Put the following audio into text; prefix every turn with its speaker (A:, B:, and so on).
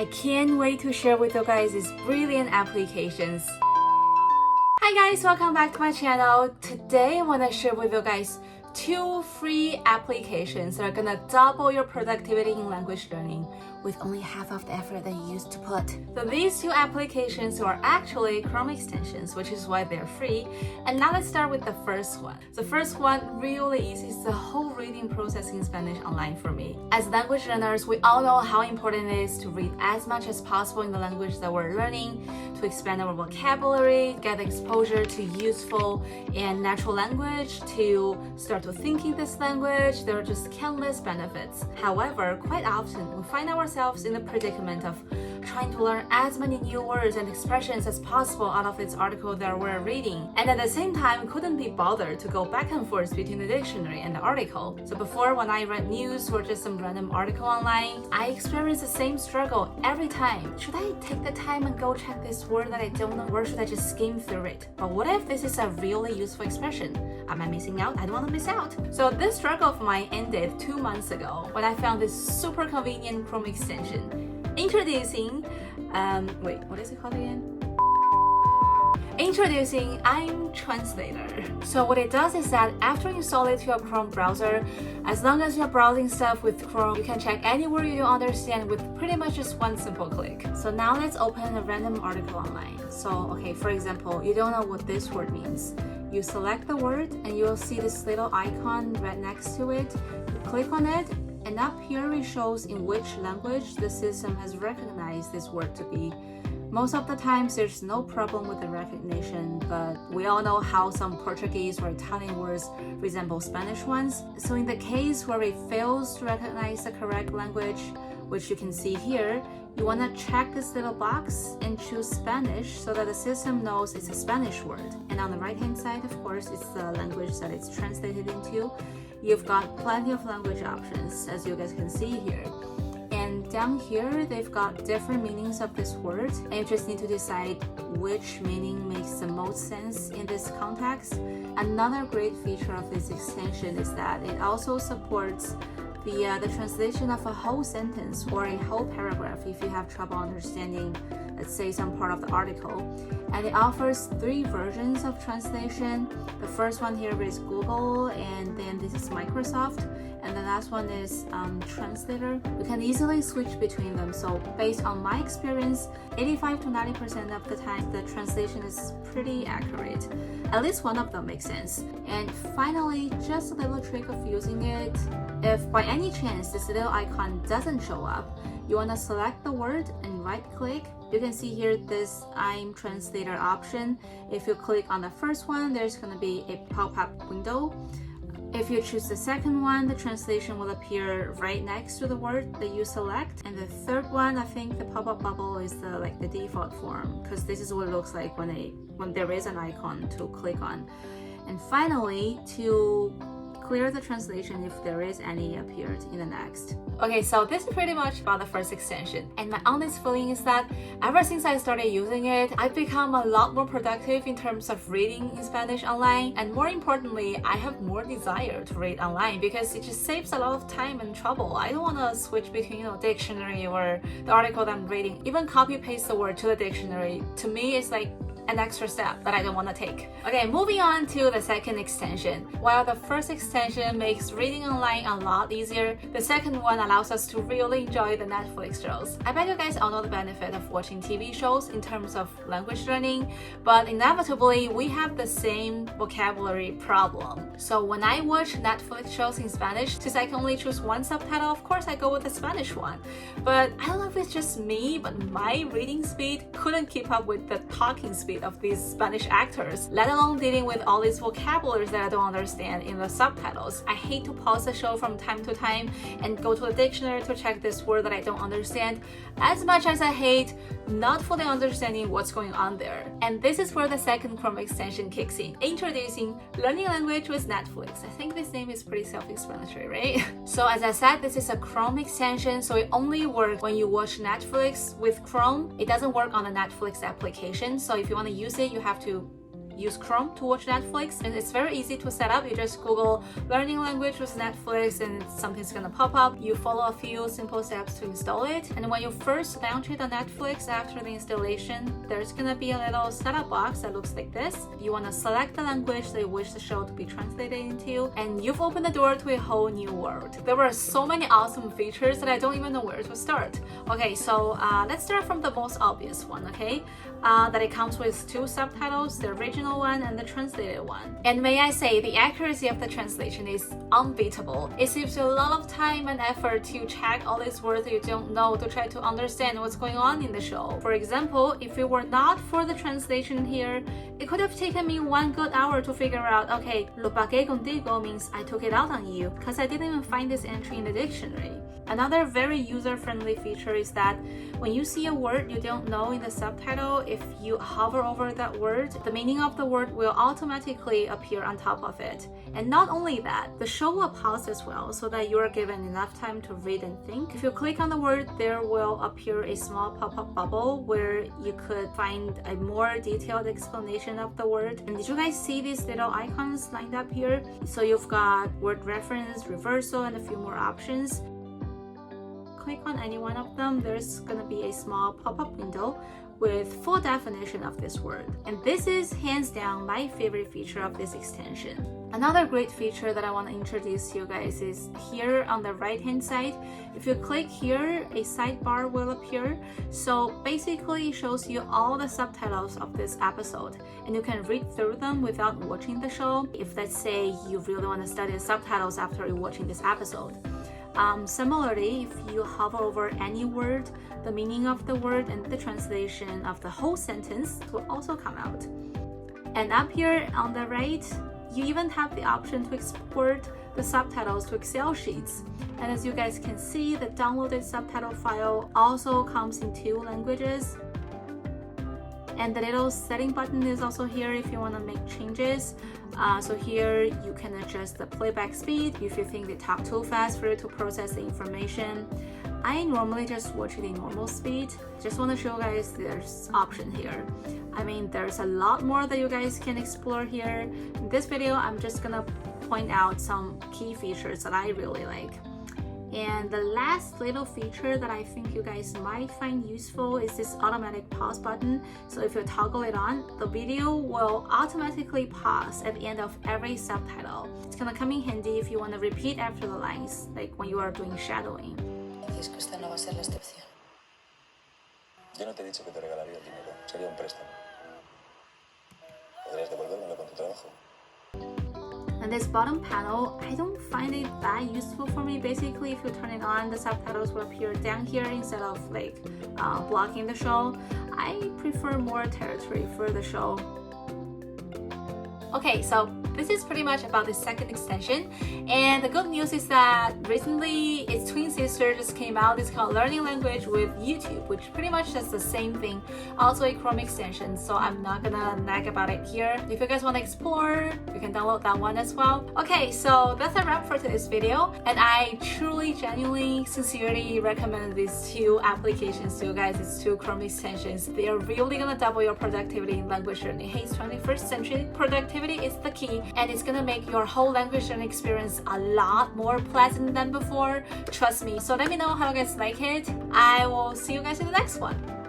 A: I can't wait to share with you guys these brilliant applications. Hi guys, welcome back to my channel. Today I want to share with you guys 2 free applications that are gonna double your productivity in language learning with only half of the effort that you used to put. So these 2 applications are actually Chrome extensions, which is why they're free. And now let's start with the first one. The first one really eases the whole reading process in Spanish online for me. As language learners, we all know how important it is to read as much as possible in the language that we're learning, to expand our vocabulary, get exposure to useful and natural language, to start to think in this language. There are just countless benefits. However, quite often we find ourselves in the predicament of trying to learn as many new words and expressions as possible out of this article that we're reading, and at the same time couldn't be bothered to go back and forth between the dictionary and the article. So before, when I read news or just some random article online, I experienced the same struggle every time. Should I take the time and go check this word that I don't know, or should I just skim through it? But what if this is a really useful expression? Am I missing out? I don't want to miss out. So this struggle of mine ended 2 months ago when I found this super convenient Chrome extension. Introducing, what is it called again? Introducing Imtranslator. So what it does is that after you install it to your Chrome browser, as long as you're browsing stuff with Chrome, you can check any word you don't understand with pretty much just one simple click. So now let's open a random article online. So, okay, for example, you don't know what this word means. You select the word and you'll see this little icon right next to it. You click on it, and up here it shows in which language the system has recognized this word to be. Most of the times there's no problem with the recognition, but we all know how some Portuguese or Italian words resemble Spanish ones. So in the case where it fails to recognize the correct language, which you can see here, you want to check this little box and choose Spanish so that the system knows it's a Spanish word. And on the right hand side, of course, it's the language that it's translated into. You've got plenty of language options, as you guys can see here. And down here, they've got different meanings of this word, and you just need to decide which meaning makes the most sense in this context. Another great feature of this extension is that it also supports the translation of a whole sentence or a whole paragraph if you have trouble understanding, let's say, some part of the article. And it offers 3 versions of translation. The first one here is Google, and then this is Microsoft, and the last one is Translator. You can easily switch between them. So based on my experience, 85 to 90% of the time the translation is pretty accurate. At least one of them makes sense. And finally, just a little trick of using it. If by any chance this little icon doesn't show up, you want to select the word and right click. You can see here this Imtranslator option. If you click on the first one, there's going to be a pop-up window. If you choose the second one, the translation will appear right next to the word that you select. And the third one, I think the pop-up bubble is the default form, because this is what it looks like when there is an icon to click on. And finally, to clear the translation if there is any appeared in the next. Okay, so this is pretty much about the first extension, and my honest feeling is that ever since I started using it, I've become a lot more productive in terms of reading in Spanish online, and more importantly, I have more desire to read online because it just saves a lot of time and trouble. I don't want to switch between dictionary or the article that I'm reading. Even copy paste the word to the dictionary, to me it's like an extra step that I don't want to take. Okay, moving on to the second extension. While the first extension makes reading online a lot easier, the second one allows us to really enjoy the Netflix shows. I bet you guys all know the benefit of watching TV shows in terms of language learning, but inevitably we have the same vocabulary problem. So when I watch Netflix shows in Spanish, since I can only choose one subtitle, of course I go with the Spanish one. But I don't know if it's just me, but my reading speed couldn't keep up with the talking speed of these Spanish actors, let alone dealing with all these vocabularies that I don't understand in the subtitles. I hate to pause the show from time to time and go to the dictionary to check this word that I don't understand, as much as I hate not fully understanding what's going on there. And this is where the second Chrome extension kicks in, introducing Learning Language with Netflix. I think this name is pretty self-explanatory, right? So as I said, this is a Chrome extension, so it only works when you watch Netflix with Chrome. It doesn't work on the Netflix application, so if you want to use it, you have to use Chrome to watch Netflix, and it's very easy to set up. You just Google learning language with Netflix and something's gonna pop up. You follow a few simple steps to install it, and when you first launch it on Netflix after the installation, there's gonna be a little setup box that looks like this. You wanna select the language that you wish the show to be translated into, and you've opened the door to a whole new world. There were so many awesome features that I don't even know where to start. Okay, so let's start from the most obvious one, okay? That it comes with 2 subtitles, the original one and the translated one. And may I say, the accuracy of the translation is unbeatable. It saves you a lot of time and effort to check all these words that you don't know to try to understand what's going on in the show. For example, if it were not for the translation here, it could have taken me 1 good hour to figure out, okay, lo pagué contigo means I took it out on you, because I didn't even find this entry in the dictionary. Another very user-friendly feature is that when you see a word you don't know in the subtitle, if you hover over that word, the meaning of the word will automatically appear on top of it. And not only that, the show will pause as well so that you are given enough time to read and think. If you click on the word, there will appear a small pop-up bubble where you could find a more detailed explanation of the word. And did you guys see these little icons lined up here? So you've got word reference, reversal, and a few more options. Click on any one of them, there's gonna be a small pop-up window with full definition of this word. And this is hands down my favorite feature of this extension. Another great feature that I want to introduce to you guys is here on the right hand side. If you click here, a sidebar will appear. So basically it shows you all the subtitles of this episode, and you can read through them without watching the show if, let's say, you really want to study the subtitles after you're watching this episode. Similarly, if you hover over any word, the meaning of the word and the translation of the whole sentence will also come out. And up here on the right, you even have the option to export the subtitles to Excel sheets. And as you guys can see, the downloaded subtitle file also comes in 2 languages. And the little setting button is also here if you want to make changes. So here you can adjust the playback speed if you think they talk too fast for you to process the information. I normally just watch it in normal speed. Just want to show you guys there's option here. I mean, there's a lot more that you guys can explore here. In this video, I'm just gonna point out some key features that I really like. And the last little feature that I think you guys might find useful is this automatic pause button. So if you toggle it on, the video will automatically pause at the end of every subtitle. It's gonna come in handy if you want to repeat after the lines, like when you are doing shadowing.
B: Francisco, esta no va a ser la excepción.
C: Yo no te he dicho que te regalaría el dinero, sería un préstamo. Podrías devolvérmelo con tu trabajo.
A: And this bottom panel, I don't find it that useful for me. Basically, if you turn it on, the subtitles will appear down here instead of like blocking the show. I prefer more territory for the show. Okay, so this is pretty much about the second extension, and the good news is that recently its twin sister just came out. It's called Learning Language with YouTube, which pretty much does the same thing, also a Chrome extension, so I'm not gonna nag about it here. If you guys want to explore, you can download that one as well. Okay, so that's a wrap for today's video, and I truly, genuinely, sincerely recommend these 2 applications to you guys. It's 2 Chrome extensions. They are really gonna double your productivity in language learning. Hey, it's 21st century, productivity is the key, and it's gonna make your whole language learning experience a lot more pleasant than before. Trust me. So let me know how you guys like it. I will see you guys in the next one.